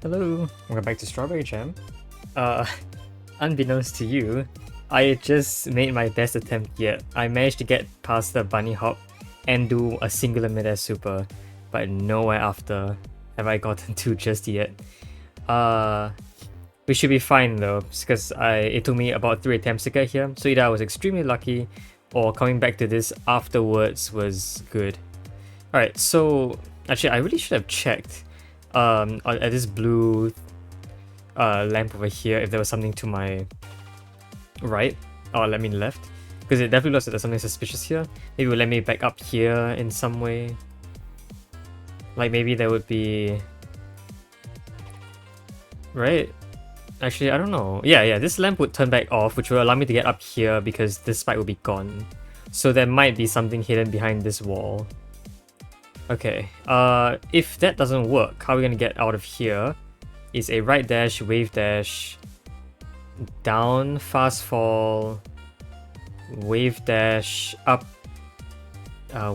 Hello, welcome back to Strawberry Jam. Uh, Unbeknownst to you, I just made my best attempt yet. I managed to get past the bunny hop and do a singular mid-air super, but nowhere after have I gotten to just yet. We should be fine though, because it took me about 3 attempts to get here, so either I was extremely lucky or coming back to this afterwards was good. Alright, so actually I really should have checked at this blue lamp over here if there was something to my right, or let me left, because it definitely looks like there's something suspicious here. Maybe it will let me back up here in some way. Like maybe there would be... Right? Actually, I don't know. Yeah, this lamp would turn back off, which will allow me to get up here because this spike will be gone. So there might be something hidden behind this wall. Okay, if that doesn't work, how are we gonna get out of here? Is a right dash, wave dash, down, fast fall, wave dash, up,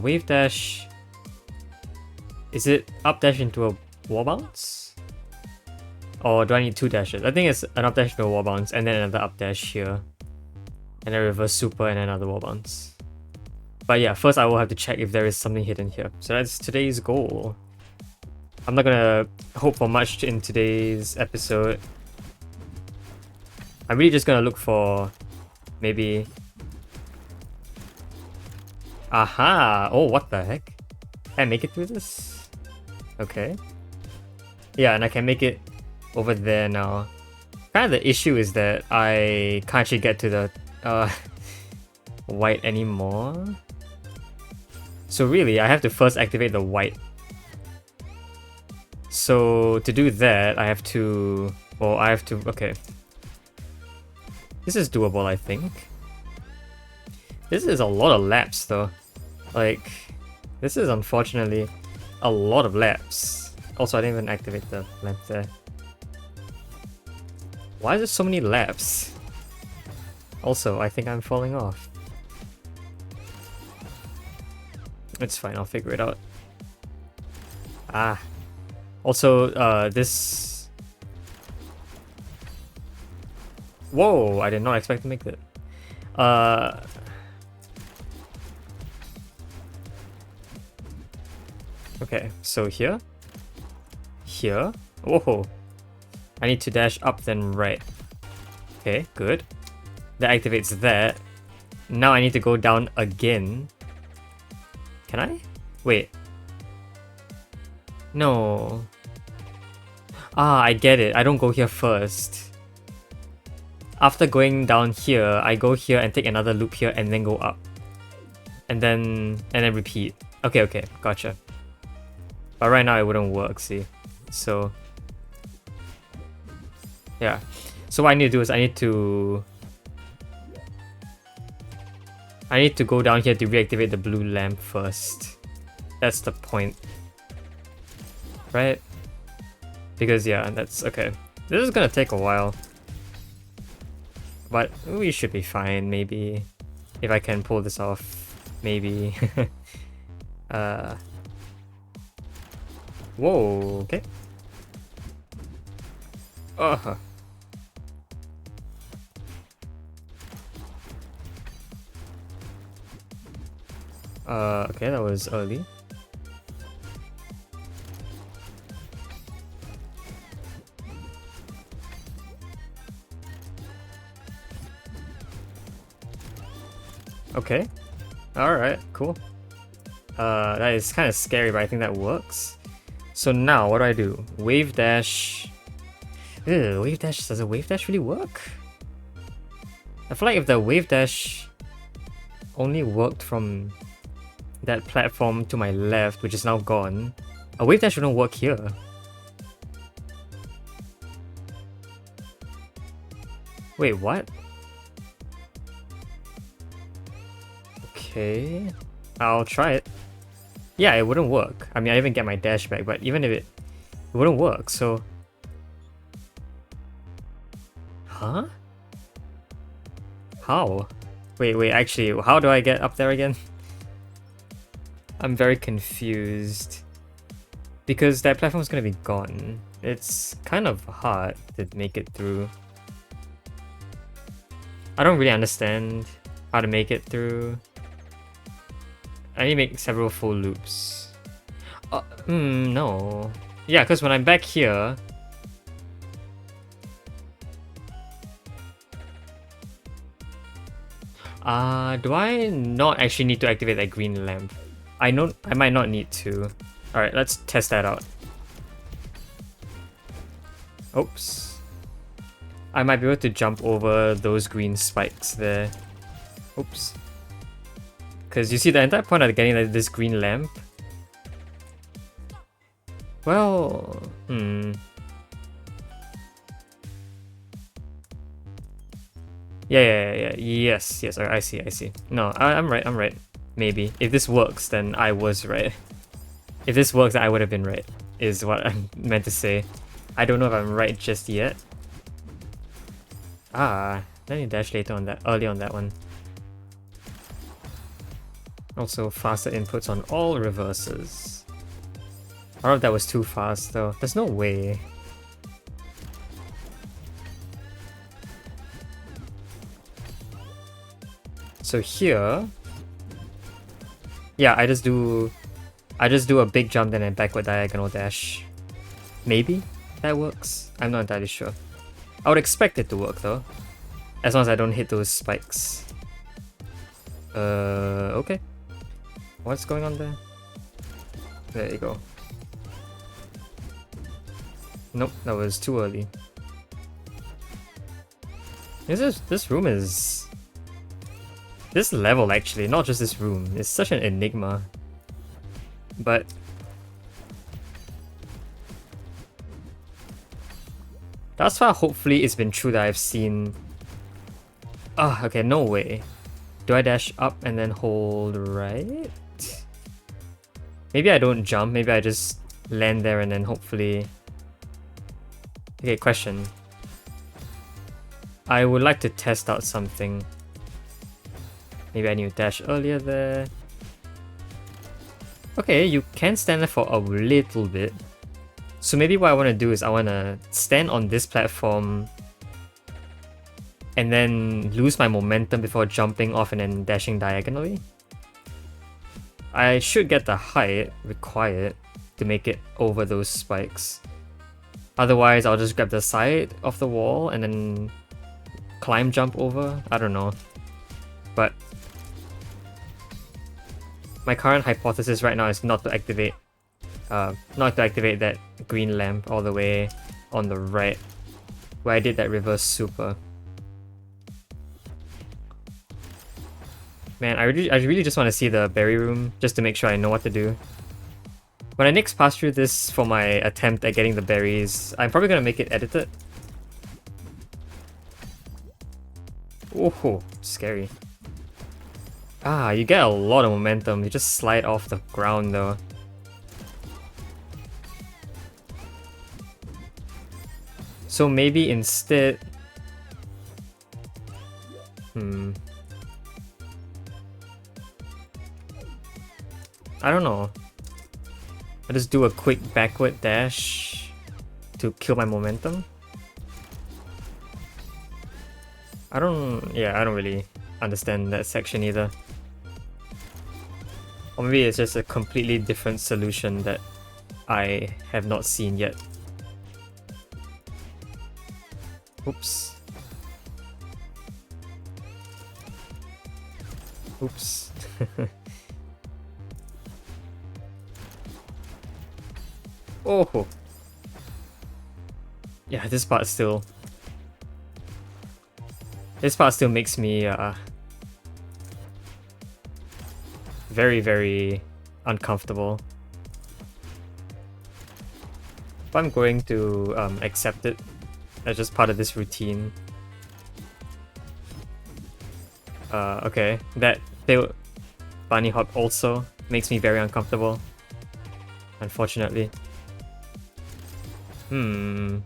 wave dash. Is it up dash into a wall bounce? Or do I need 2 dashes? I think it's an up dash into a wall bounce and then another up dash here. And then reverse super and another wall bounce. But yeah, first I will have to check if there is something hidden here. So that's today's goal. I'm not gonna hope for much in today's episode. I'm really just gonna look for maybe... Aha! Oh, what the heck? Can I make it through this? Okay. Yeah, and I can make it over there now. Kind of the issue is that I can't actually get to the white anymore. So really, I have to first activate the white. So to do that, I have to... Well, I have to... Okay. This is doable, I think. This is a lot of laps, though. Like, this is unfortunately a lot of laps. Also, I didn't even activate the lamp there. Why is there so many laps? Also, I think I'm falling off. It's fine, I'll figure it out. Ah. Also, this... Whoa, I did not expect to make that. Okay, so here. Here. Whoa. I need to dash up then right. Okay, good. That activates that. Now I need to go down again. Can I? Wait. No. Ah, I get it. I don't go here first. After going down here, I go here and take another loop here and then go up. And then repeat. Okay, gotcha. But right now it wouldn't work, see? So... Yeah. So what I need to do is I need to go down here to reactivate the blue lamp first. That's the point. Right? Because yeah, that's okay. This is gonna take a while. But we should be fine, maybe. If I can pull this off. Maybe. Whoa, okay. Okay, that was early. Okay. Alright, cool. That is kind of scary, but I think that works. So now, what do? Wave dash. Ew, wave dash. Does a wave dash really work? I feel like if the wave dash only worked from that platform to my left, which is now gone, a wave dash wouldn't work here. Wait, what? Okay, I'll try it. Yeah, it wouldn't work. I mean, I even get my dash back, but even if it wouldn't work, so... Huh? How? Wait, actually, how do I get up there again? I'm very confused. Because that platform's gonna be gone. It's kind of hard to make it through. I don't really understand how to make it through. I need to make several full loops. No. Yeah, because when I'm back here... do I not actually need to activate that green lamp? I might not need to. Alright, let's test that out. Oops. I might be able to jump over those green spikes there. Oops. Because you see, the entire point of getting this green lamp... Well... Yeah. Yes. Alright, I see. No, I'm right. Maybe. If this works, then I was right. If this works, then I would have been right, is what I'm meant to say. I don't know if I'm right just yet. Let me dash later on that, early on that one. Also, faster inputs on all reverses. I don't know if that was too fast though. There's no way. So here... Yeah, I just do a big jump then a backward diagonal dash. Maybe that works? I'm not entirely sure. I would expect it to work though. As long as I don't hit those spikes. Okay. What's going on there? There you go. Nope, that was too early. This room is... This level actually, not just this room, is such an enigma. But... thus far, hopefully it's been true that I've seen... okay, no way. Do I dash up and then hold right? Maybe I don't jump, maybe I just land there and then hopefully... Okay, question. I would like to test out something. Maybe I need to dash earlier there. Okay, you can stand there for a little bit. So maybe what I want to do is I want to stand on this platform and then lose my momentum before jumping off and then dashing diagonally. I should get the height required to make it over those spikes. Otherwise, I'll just grab the side of the wall and then climb jump over. I don't know. But my current hypothesis right now is not to activate that green lamp all the way on the right where I did that reverse super. Man, I really just want to see the berry room just to make sure I know what to do. When I next pass through this for my attempt at getting the berries, I'm probably gonna make it edited. Oh, scary. You get a lot of momentum. You just slide off the ground though. So maybe instead... I don't know. I just do a quick backward dash to kill my momentum. I don't really understand that section either. Or maybe it's just a completely different solution that I have not seen yet. Oops. Oops. Oh. Yeah, this part still makes me very, very uncomfortable. But I'm going to accept it as just part of this routine. Okay, that failed bunny hop also makes me very uncomfortable, unfortunately. Wonder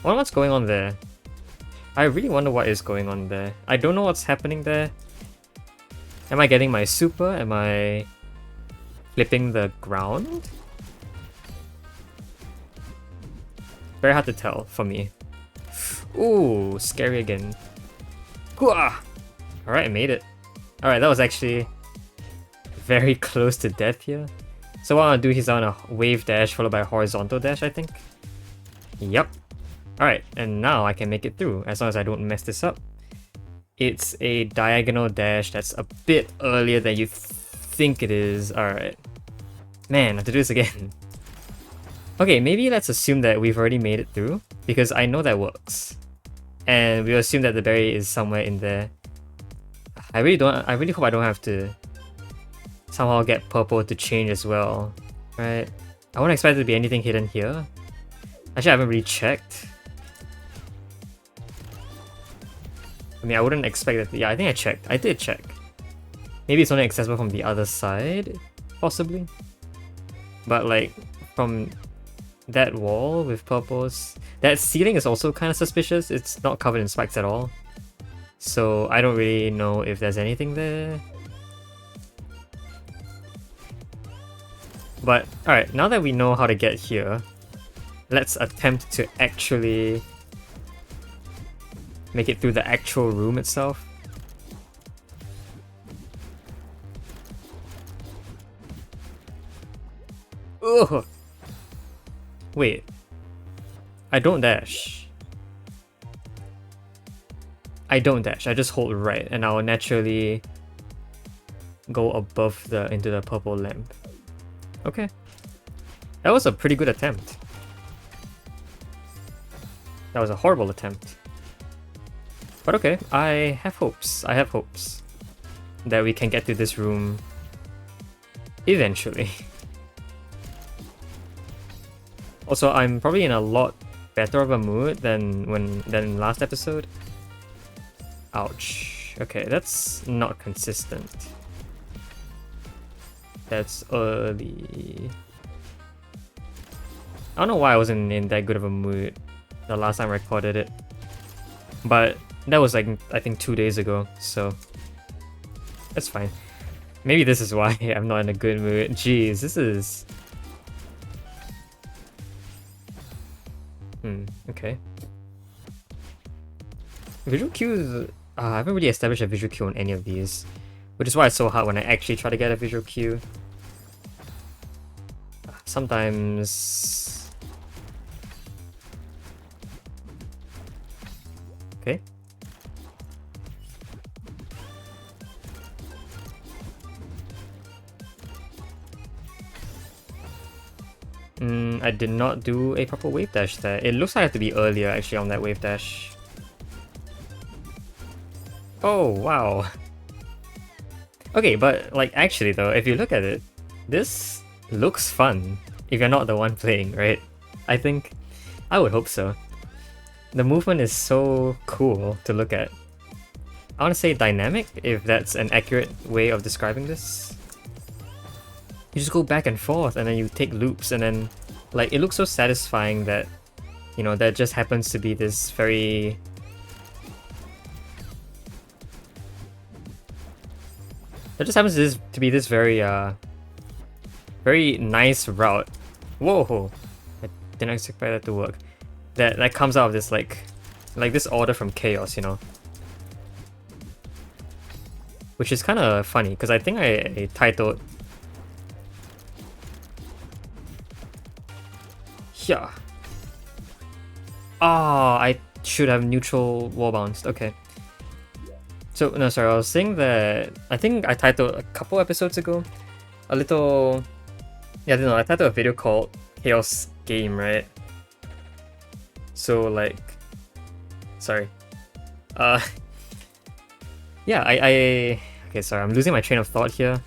what's going on there. I really wonder what is going on there. I don't know what's happening there. Am I getting my super? Am I flipping the ground? very hard to tell for me. Ooh, scary again. Alright, I made it. Alright, that was actually very close to death here. So what I want to do is I want a wave dash followed by a horizontal dash, I think. Yep. Alright, and now I can make it through, as long as I don't mess this up. It's a diagonal dash that's a bit earlier than you think it is. Alright. Man, I have to do this again. Okay, maybe let's assume that we've already made it through, because I know that works. And we'll assume that the berry is somewhere in there. I really hope I don't have to somehow get purple to change as well. Right? I wouldn't expect there to be anything hidden here. Actually, I haven't really checked. I mean, I wouldn't expect that. Yeah, I think I checked. I did check. Maybe it's only accessible from the other side, possibly. But like, from that wall with purples, that ceiling is also kind of suspicious. It's not covered in spikes at all. So I don't really know if there's anything there. But alright, now that we know how to get here, let's attempt to actually make it through the actual room itself. Ugh! Wait. I don't dash. I don't dash, I just hold right and I'll naturally go above into the purple lamp. Okay. That was a pretty good attempt. That was a horrible attempt. But okay, I have hopes. I have hopes that we can get through this room eventually. Also, I'm probably in a lot better of a mood than last episode. Ouch. Okay, that's not consistent. That's early. I don't know why I wasn't in that good of a mood the last time I recorded it. But that was like, I think 2 days ago, so that's fine. Maybe this is why I'm not in a good mood. Jeez, this is... okay. Visual cues... I haven't really established a visual cue on any of these, which is why it's so hard when I actually try to get a visual cue. Sometimes... okay. I did not do a proper wave dash there. It looks like I have to be earlier actually on that wave dash. Oh, wow. Okay, but like actually though, if you look at it, this looks fun if you're not the one playing, right? I think, I would hope so. The movement is so cool to look at. I want to say dynamic, if that's an accurate way of describing this. You just go back and forth and then you take loops and then like it looks so satisfying that, you know, that just happens to be this very... That just happens to be this very very nice route. Whoa! I didn't expect that to work. That comes out of this like this order from chaos, you know. Which is kind of funny because I think I titled... yeah. Ah, I should have neutral wall bounced. Okay. So, no, sorry, I was saying that I think I titled a couple episodes ago a little... yeah, I don't know, I titled a video called Chaos Game, right? So, like... sorry. Yeah, I... okay, sorry, I'm losing my train of thought here.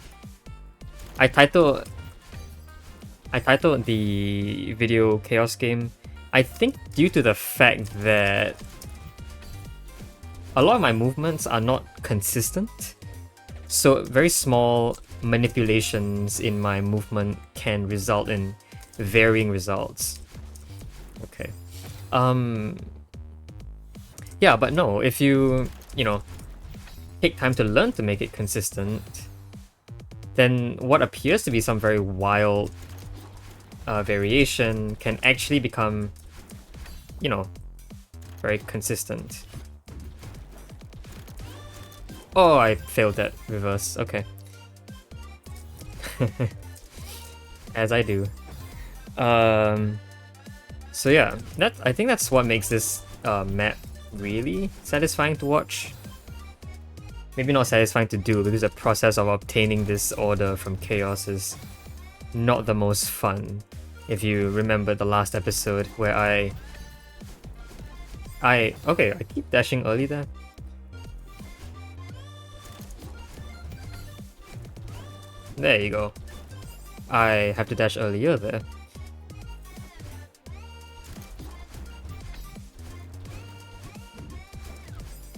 I titled the video Chaos Game, I think due to the fact that a lot of my movements are not consistent. So very small manipulations in my movement can result in varying results. Okay. Yeah, but no, if you know, take time to learn to make it consistent, then what appears to be some very wild variation can actually become you know, very consistent. Oh, I failed that reverse. Okay. As I do. So yeah, I think that's what makes this map really satisfying to watch. Maybe not satisfying to do, because the process of obtaining this order from chaos is not the most fun. If you remember the last episode where okay, I keep dashing early there. There you go. I have to dash earlier there.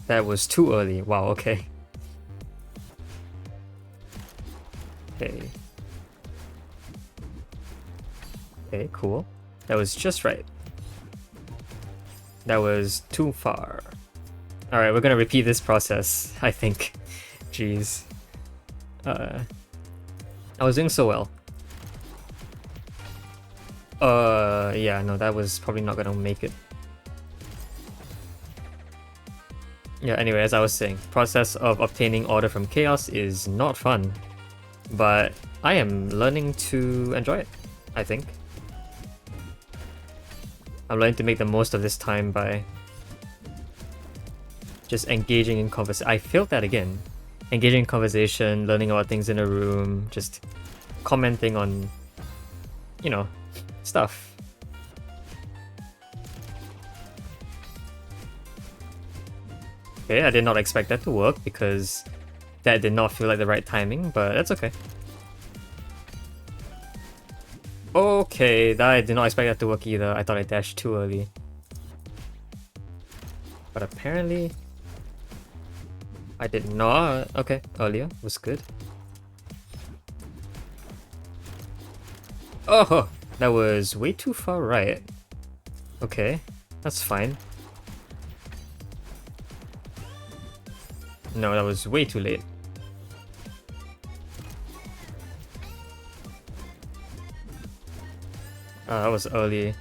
That was too early. Wow, okay. Okay. Okay, cool. That was just right. That was too far. Alright, we're gonna repeat this process, I think. Jeez. I was doing so well. Yeah, no, that was probably not gonna make it. Yeah, anyway, as I was saying, process of obtaining order from chaos is not fun, but I am learning to enjoy it, I think. I'm learning to make the most of this time by just engaging in conversation. I failed that again. Engaging in conversation, learning about things in a room, just commenting on, you know, stuff. Okay, I did not expect that to work because that did not feel like the right timing, but that's okay. Okay, I did not expect that to work either. I thought I dashed too early. But apparently, I did not. Okay, earlier was good. Oh, that was way too far right. Okay, that's fine. No, that was way too late. That was early.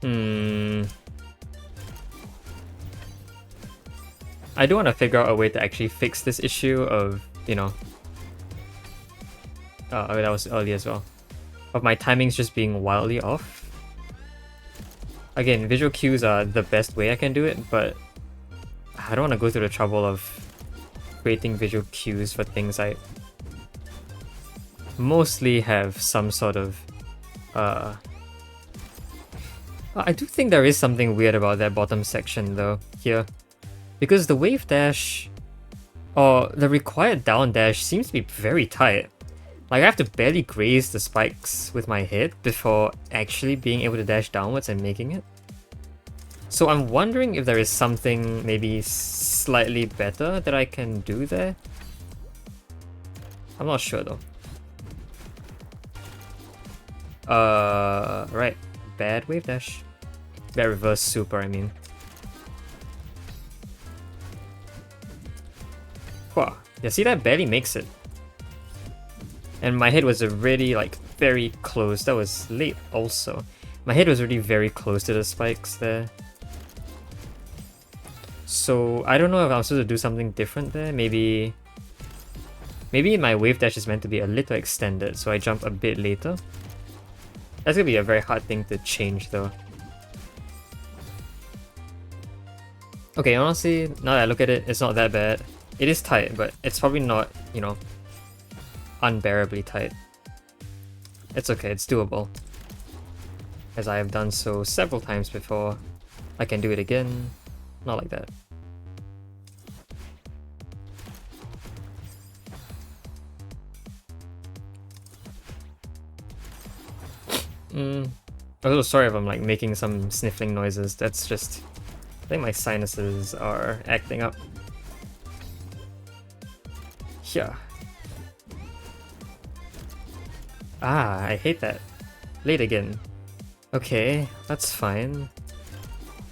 I do want to figure out a way to actually fix this issue of, you know... Oh, that was early as well. Of my timings just being wildly off. Again, visual cues are the best way I can do it, but I don't want to go through the trouble of creating visual cues for things I mostly have some sort of I do think there is something weird about that bottom section though, here. Because the wave dash, or the required down dash, seems to be very tight. Like I have to barely graze the spikes with my head before actually being able to dash downwards and making it. So I'm wondering if there is something maybe slightly better that I can do there. I'm not sure though. Right. Bad wave dash. Bad reverse super, I mean. Wow. Yeah, see, that barely makes it. And my head was already like very close. That was late also. My head was already very close to the spikes there. So I don't know if I'm supposed to do something different there. Maybe my wave dash is meant to be a little extended, so I jump a bit later. That's gonna be a very hard thing to change though. Okay, honestly, now that I look at it, it's not that bad. It is tight, but it's probably not, you know, unbearably tight. It's okay, it's doable. As I have done so several times before. I can do it again. Not like that. I'm so sorry if I'm like making some sniffling noises. That's just... I think my sinuses are acting up. Yeah. Ah, I hate that. Late again. Okay, that's fine.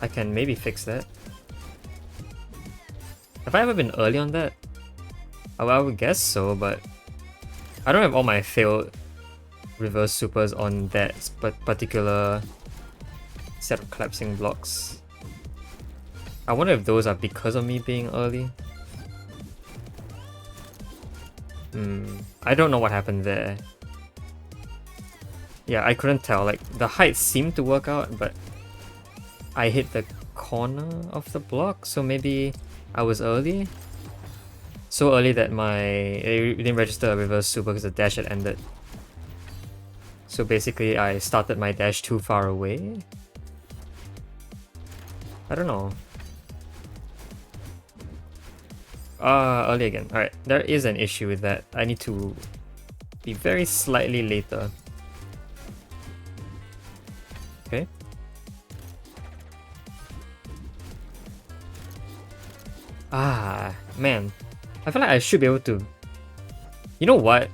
I can maybe fix that. Have I ever been early on that? Oh, I would guess so, but I don't have all my failed reverse supers on that particular set of collapsing blocks. I wonder if those are because of me being early. I don't know what happened there. Yeah, I couldn't tell. Like, the height seemed to work out, but I hit the corner of the block, so maybe I was early? So early that it didn't register a reverse super because the dash had ended. So basically, I started my dash too far away? I don't know. Early again. Alright, there is an issue with that. I need to be very slightly later. Okay. Ah, man. I feel like I should be able to... You know what?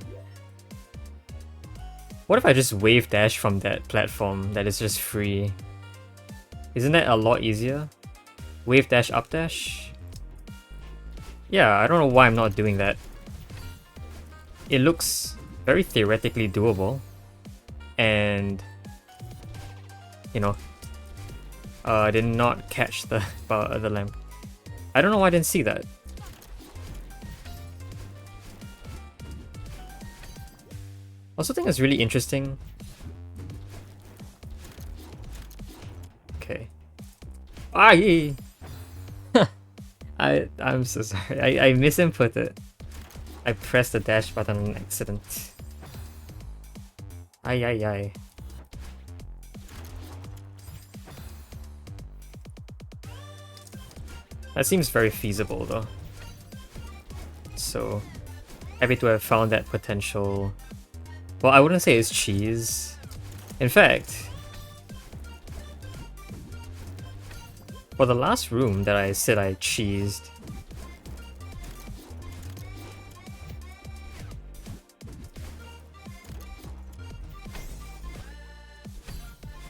What if I just wave dash from that platform that is just free? Isn't that a lot easier? Wave dash up dash? Yeah, I don't know why I'm not doing that. It looks very theoretically doable. And... You know... I did not catch the lamp. I don't know why I didn't see that. Also think it's really interesting. Okay. Ah, I'm so sorry. I misinputted. I pressed the dash button on accident. Ay. That seems very feasible though. So happy to have found that potential. Well, I wouldn't say it's cheese. In fact, for the last room that I said I cheesed,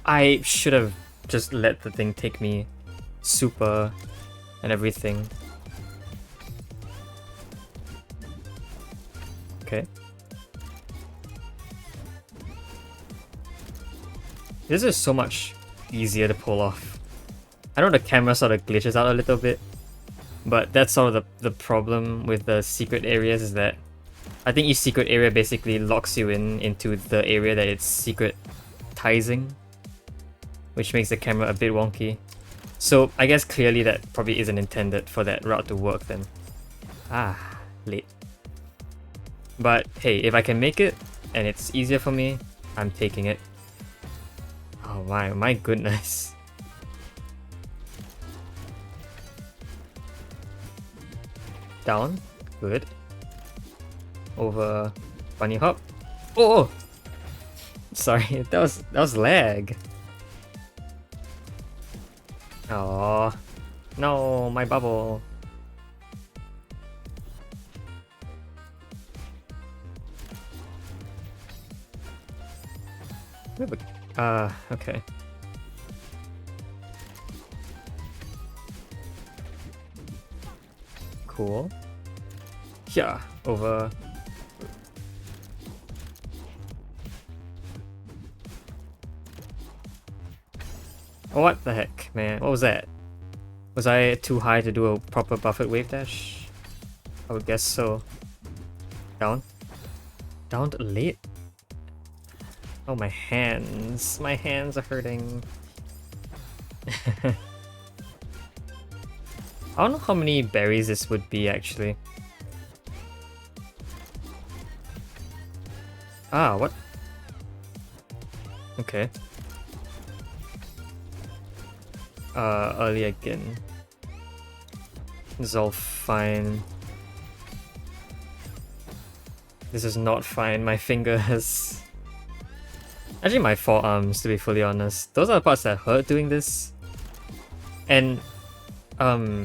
I should have just let the thing take me super and everything. Okay. This is so much easier to pull off. I know the camera sort of glitches out a little bit, but that's sort of the problem with the secret areas is that I think each secret area basically locks you into the area that it's secretizing, which makes the camera a bit wonky. So I guess clearly that probably isn't intended for that route to work then. Ah, late. But hey, if I can make it and it's easier for me, I'm taking it. Oh my goodness. Down, good. Over, bunny hop. Oh! Sorry, that was lag. Oh no, my bubble. Okay. Cool. Yeah, over. What the heck, man? What was that? Was I too high to do a proper buffered wave dash? I would guess so. Down? Down late? Oh, my hands. My hands are hurting. I don't know how many berries this would be, actually. Ah, what? Okay. Early again. This is all fine. This is not fine. My fingers... Actually, my forearms, to be fully honest. Those are the parts that hurt doing this. And... I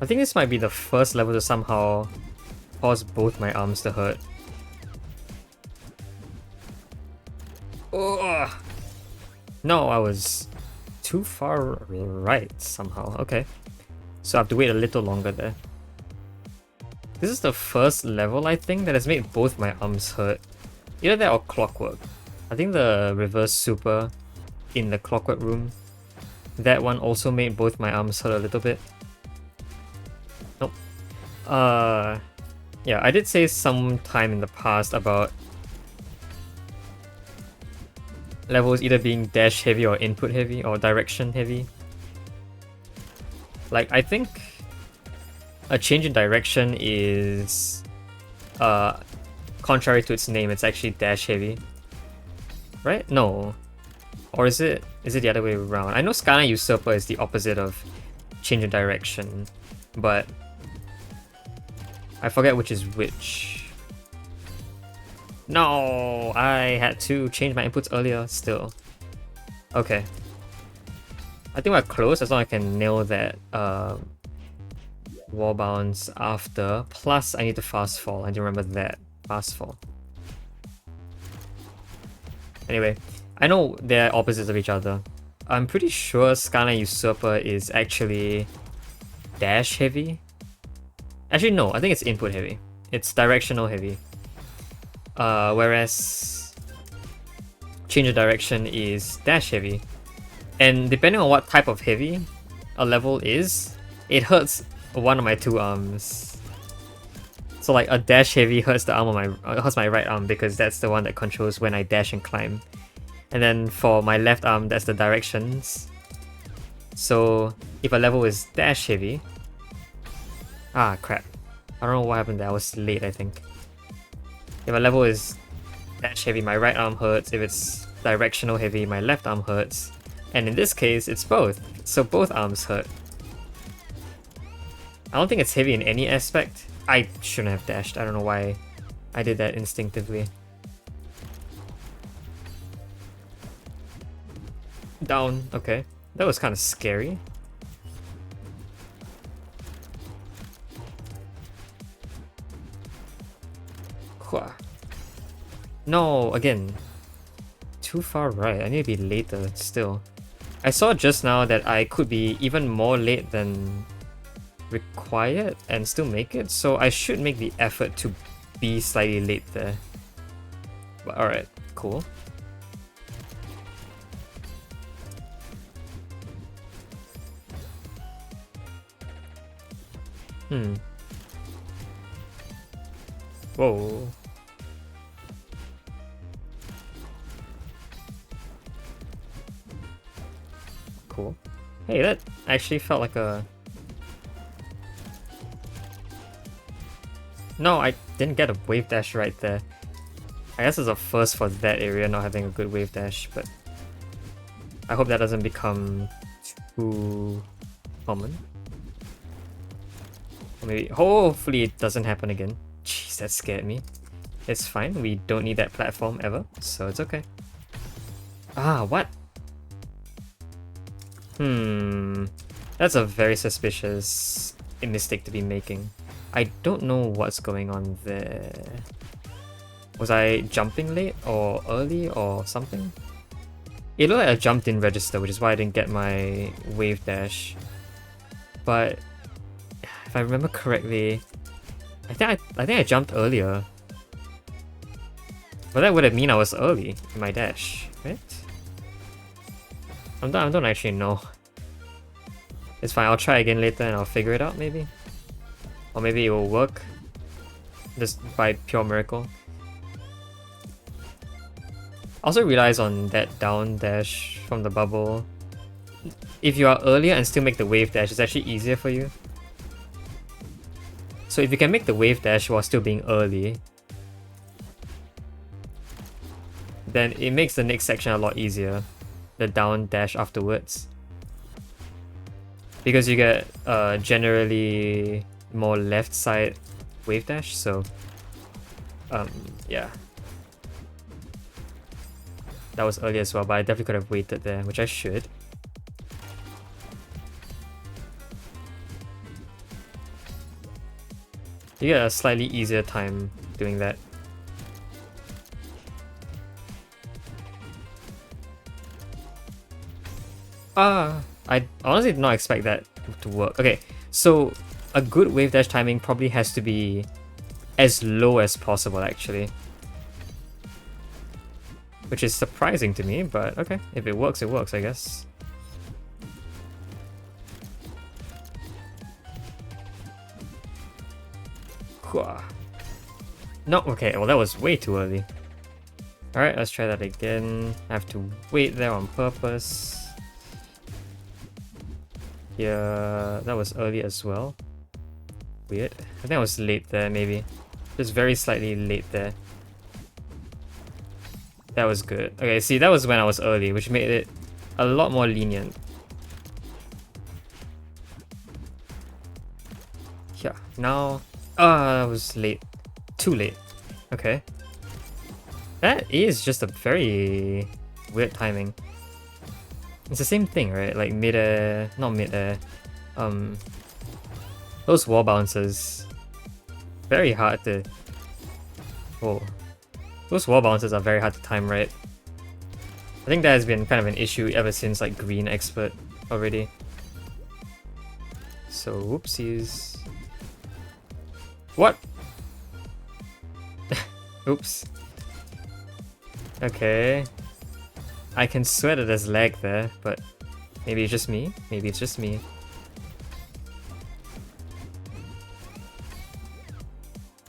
think this might be the first level to somehow cause both my arms to hurt. Oh! No, I was too far right somehow. Okay. So I have to wait a little longer there. This is the first level, I think, that has made both my arms hurt. Either that or Clockwork. I think the reverse super in the Clockwork room, that one also made both my arms hurt a little bit. Nope. Yeah, I did say some time in the past about levels either being dash heavy or input heavy or direction heavy. Like, I think a change in direction is contrary to its name, it's actually dash heavy. Right? No. Or is it the other way around? I know Skyline Usurper is the opposite of change in direction, but I forget which is which. No, I had to change my inputs earlier still. Okay. I think we're close as long as I can nail that wall bounce after. Plus, I need to fast fall. I need to remember that. Fast fall. Anyway, I know they're opposites of each other. I'm pretty sure Skyline Usurper is actually dash heavy. Actually, no, I think it's input heavy. It's directional heavy. Whereas change of direction is dash heavy. And depending on what type of heavy a level is, it hurts one of my two arms. So like a dash heavy hurts the arm of hurts my right arm because that's the one that controls when I dash and climb. And then for my left arm, that's the directions. So if a level is dash heavy, ah crap, I don't know what happened there. I was late, I think. If a level is dash heavy, my right arm hurts. If it's directional heavy, my left arm hurts. And in this case, it's both. So both arms hurt. I don't think it's heavy in any aspect. I shouldn't have dashed. I don't know why I did that instinctively. Down. Okay. That was kind of scary. No, again. Too far right. I need to be later still. I saw just now that I could be even more late than required and still make it, so I should make the effort to be slightly late there. But alright, cool. Whoa. Cool. Hey, that actually felt like a... No, I didn't get a wave dash right there. I guess it's a first for that area, not having a good wave dash, but I hope that doesn't become too common. Or maybe, hopefully it doesn't happen again. Jeez, that scared me. It's fine, we don't need that platform ever, so it's okay. Ah, what? That's a very suspicious mistake to be making. I don't know what's going on there. Was I jumping late or early or something? It looked like I jumped in register, which is why I didn't get my wave dash. But if I remember correctly, I think I jumped earlier. But that would have mean I was early in my dash, right? I don't actually know. It's fine, I'll try again later and I'll figure it out maybe. Or maybe it will work just by pure miracle. I also realized on that down dash from the bubble, if you are earlier and still make the wave dash, it's actually easier for you. So if you can make the wave dash while still being early, then it makes the next section a lot easier. The down dash afterwards. Because you get generally more left side wave dash, so yeah. That was early as well, but I definitely could have waited there, which I should. You get a slightly easier time doing that. I honestly did not expect that to work. Okay, so a good wave dash timing probably has to be as low as possible, actually. Which is surprising to me, but okay. If it works, I guess. No, okay, well that was way too early. Alright, let's try that again. I have to wait there on purpose. Yeah, that was early as well. Weird. I think I was late there, maybe. Just very slightly late there. That was good. Okay, see, that was when I was early, which made it a lot more lenient. Yeah, now... I was late. Too late. Okay. That is just a very weird timing. It's the same thing, right? Like mid-air... Not mid-air. Those wall bounces. Very hard to... Whoa. Those wall bounces are very hard to time, right? I think that has been kind of an issue ever since like Green Expert already. So, whoopsies. What? Oops. Okay. I can swear that there's lag there, but maybe it's just me. Maybe it's just me.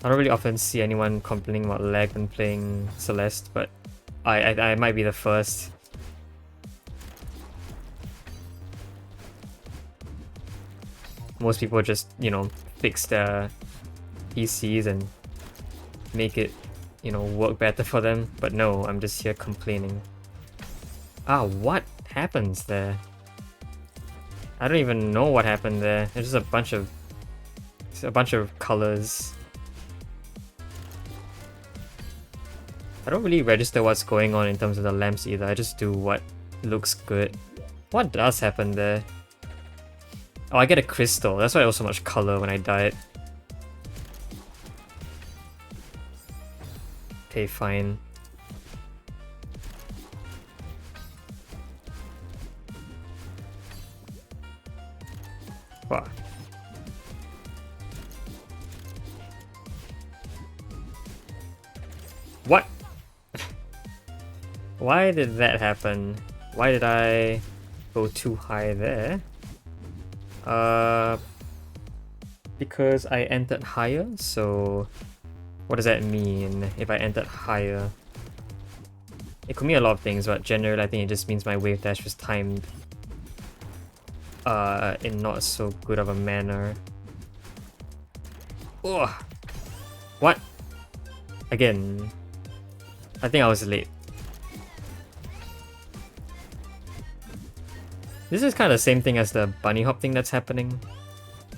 I don't really often see anyone complaining about lag when playing Celeste, but I might be the first. Most people just, you know, fix their PCs and make it, you know, work better for them. But no, I'm just here complaining. Ah, what happens there? I don't even know what happened there. There's just a bunch of colors. I don't really register what's going on in terms of the lamps either. I just do what looks good. What does happen there? Oh, I get a crystal. That's why there was so much color when I died. Okay, fine. Wow. What? Why did that happen? Why did I go too high there? Because I entered higher, so what does that mean if I entered higher? It could mean a lot of things, but generally I think it just means my wave dash was timed in not so good of a manner. Ugh. What? Again. I think I was late. This is kind of the same thing as the bunny hop thing that's happening,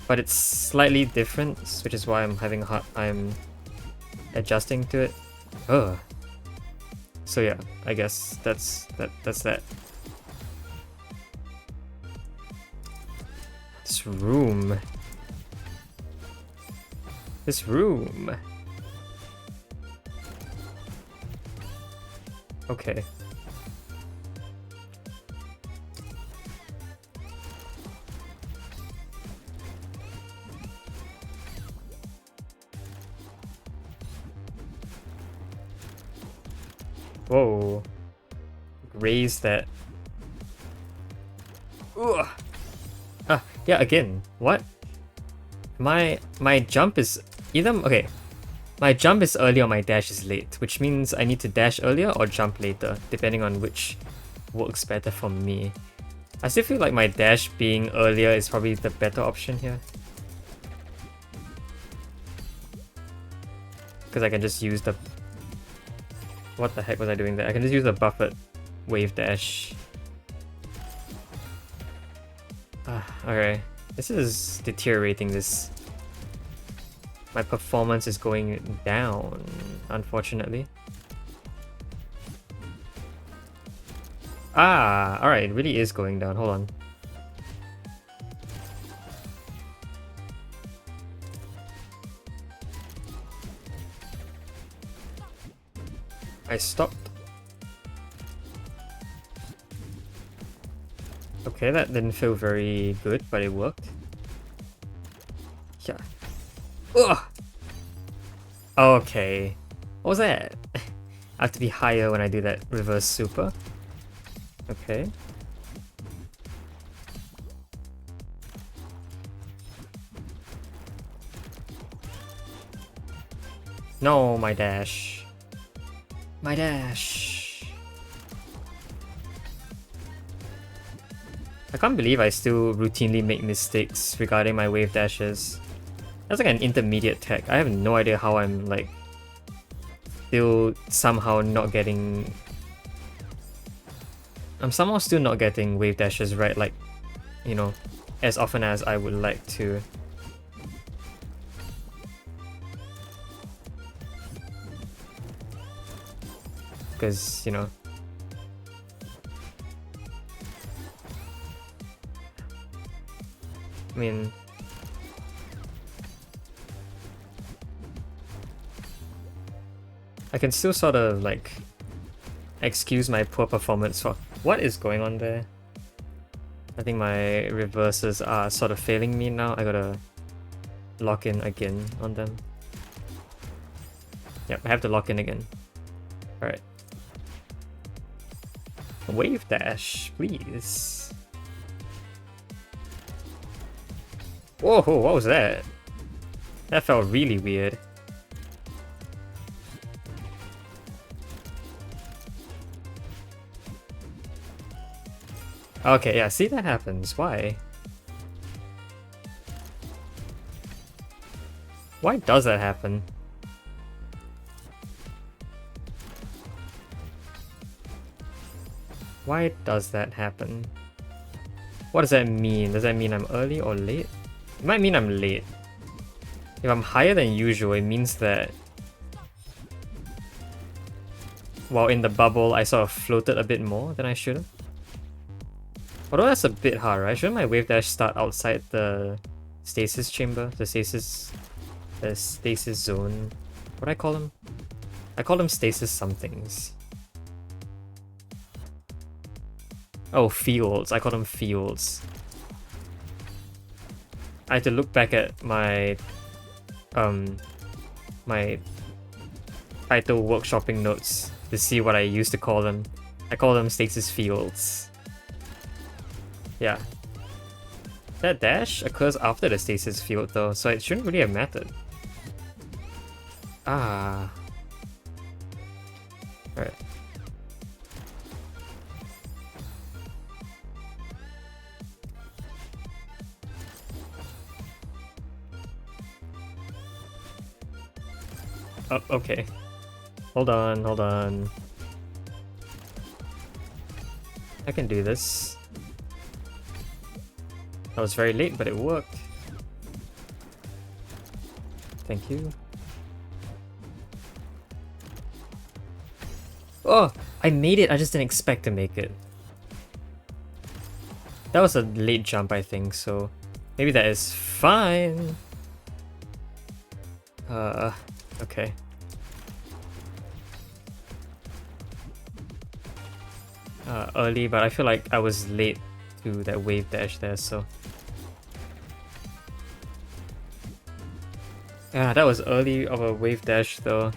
but it's slightly different, which is why I'm having a hard time adjusting to it. Ugh. So yeah, I guess that's that. This room. This room. Okay. Whoa. Raise that. Ugh. Ah, yeah, again. What? My jump is either okay. My jump is early or my dash is late, which means I need to dash earlier or jump later, depending on which works better for me. I still feel like my dash being earlier is probably the better option here. Because I can just use the... What the heck was I doing there? I can just use the buffered wave dash. Okay. This is deteriorating this. My performance is going down, unfortunately. Ah, alright, it really is going down. Hold on. I stopped. Okay, that didn't feel very good, but it worked. Ugh! Okay. What was that? I have to be higher when I do that reverse super. Okay. No, my dash. My dash. I can't believe I still routinely make mistakes regarding my wave dashes. That's like an intermediate tech. I have no idea how I'm like still somehow not getting... I'm somehow still not getting wave dashes right, like, you know, as often as I would like to. Because, you know, I mean, I can still sort of like excuse my poor performance for... What is going on there? I think my reverses are sort of failing me now. I gotta lock in again on them. Yep, I have to lock in again. Alright. Wave dash, please. Whoa, what was that? That felt really weird. Okay, yeah, see, that happens. Why? Why does that happen? Why does that happen? What does that mean? Does that mean I'm early or late? It might mean I'm late. If I'm higher than usual, it means that while in the bubble, I sort of floated a bit more than I should have. Although that's a bit hard, right? Shouldn't my wave dash start outside the stasis chamber? The stasis zone. What do I call them? I call them stasis somethings. Oh, fields. I call them fields. I had to look back at my my title workshopping notes to see what I used to call them. I call them stasis fields. Yeah. That dash occurs after the stasis field though, so it shouldn't really have mattered. Ah. Alright. Oh, okay. Hold on. I can do this. I was very late, but it worked. Thank you. Oh, I made it. I just didn't expect to make it. That was a late jump, I think, so maybe that is fine. Okay. Early, but I feel like I was late to that wave dash there, so... Yeah, that was early of a wave dash though.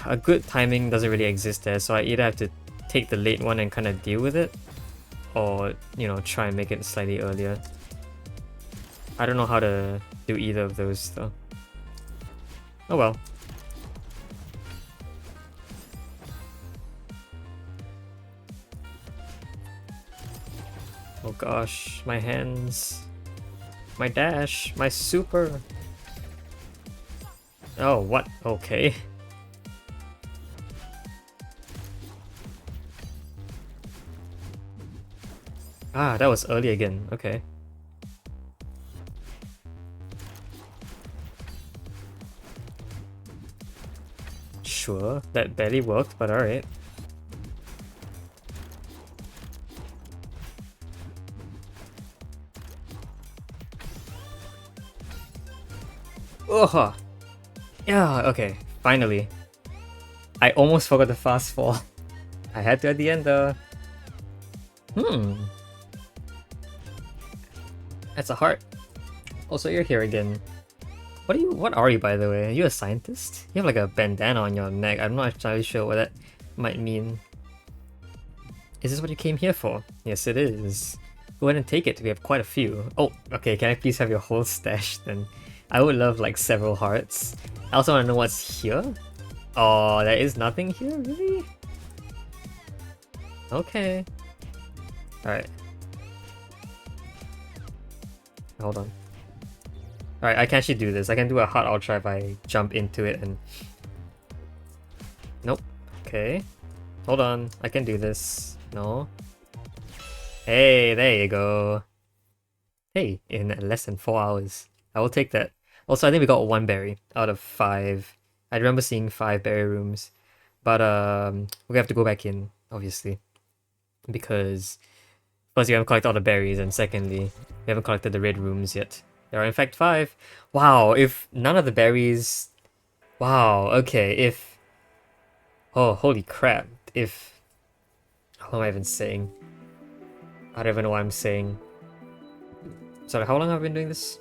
A good timing doesn't really exist there, so I either have to take the late one and kind of deal with it, or, you know, try and make it slightly earlier. I don't know how to do either of those though. Oh well. Oh gosh, my hands. My dash, my super. Oh, what? Okay. Ah, that was early again. Okay. Sure, that barely worked, but alright. Oh, yeah, okay, finally. I almost forgot the fast fall. I had to at the end though. That's a heart. Also, you're here again. What are you, by the way? Are you a scientist? You have like a bandana on your neck. I'm not entirely sure what that might mean. Is this what you came here for? Yes, it is. Go ahead and take it. We have quite a few. Oh, okay. Can I please have your whole stash then? I would love like several hearts. I also want to know what's here. Oh, there is nothing here? Really? Okay. Alright. Hold on. Alright, I can actually do this. I can do a hard ultra if I jump into it and... Nope. Okay. Hold on. I can do this. No. Hey, there you go. Hey, in less than 4 hours. I will take that. Also, I think we got 1 berry out of 5. I remember seeing 5 berry rooms. But we have to go back in, obviously. Because first, we haven't collected all the berries, and secondly, we haven't collected the red rooms yet. There are in fact 5. Wow, if none of the berries... Wow, okay, if... Oh, holy crap. If... What am I even saying? I don't even know what I'm saying. Sorry, how long have I been doing this?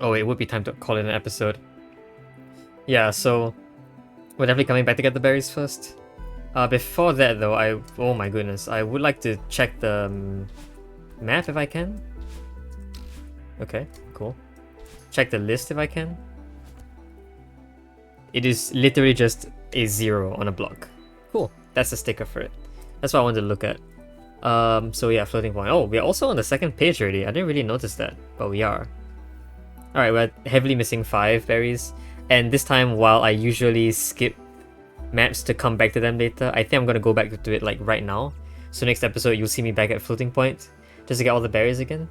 Oh, it would be time to call it an episode. Yeah, so... We're definitely coming back to get the berries first. Before that though, oh my goodness, I would like to check the map if I can. Okay, cool. Check the list if I can. It is literally just a 0 on a block. Cool, that's the sticker for it. That's what I wanted to look at. So yeah, floating point. Oh, we're also on the 2nd page already. I didn't really notice that, but we are. Alright, we're heavily missing 5 berries. And this time, while I usually skip maps to come back to them later, I think I'm gonna go back to it like right now. So next episode, you'll see me back at floating point just to get all the berries again.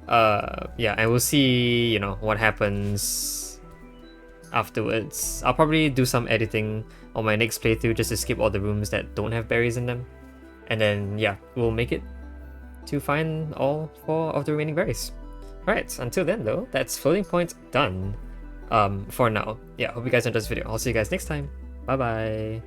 Yeah, and we'll see, you know, what happens afterwards. I'll probably do some editing on my next playthrough just to skip all the rooms that don't have berries in them. And then, yeah, we'll make it to find all 4 of the remaining berries. Alright, until then though, that's floating point done. For now. Yeah, hope you guys enjoyed this video. I'll see you guys next time. Bye bye.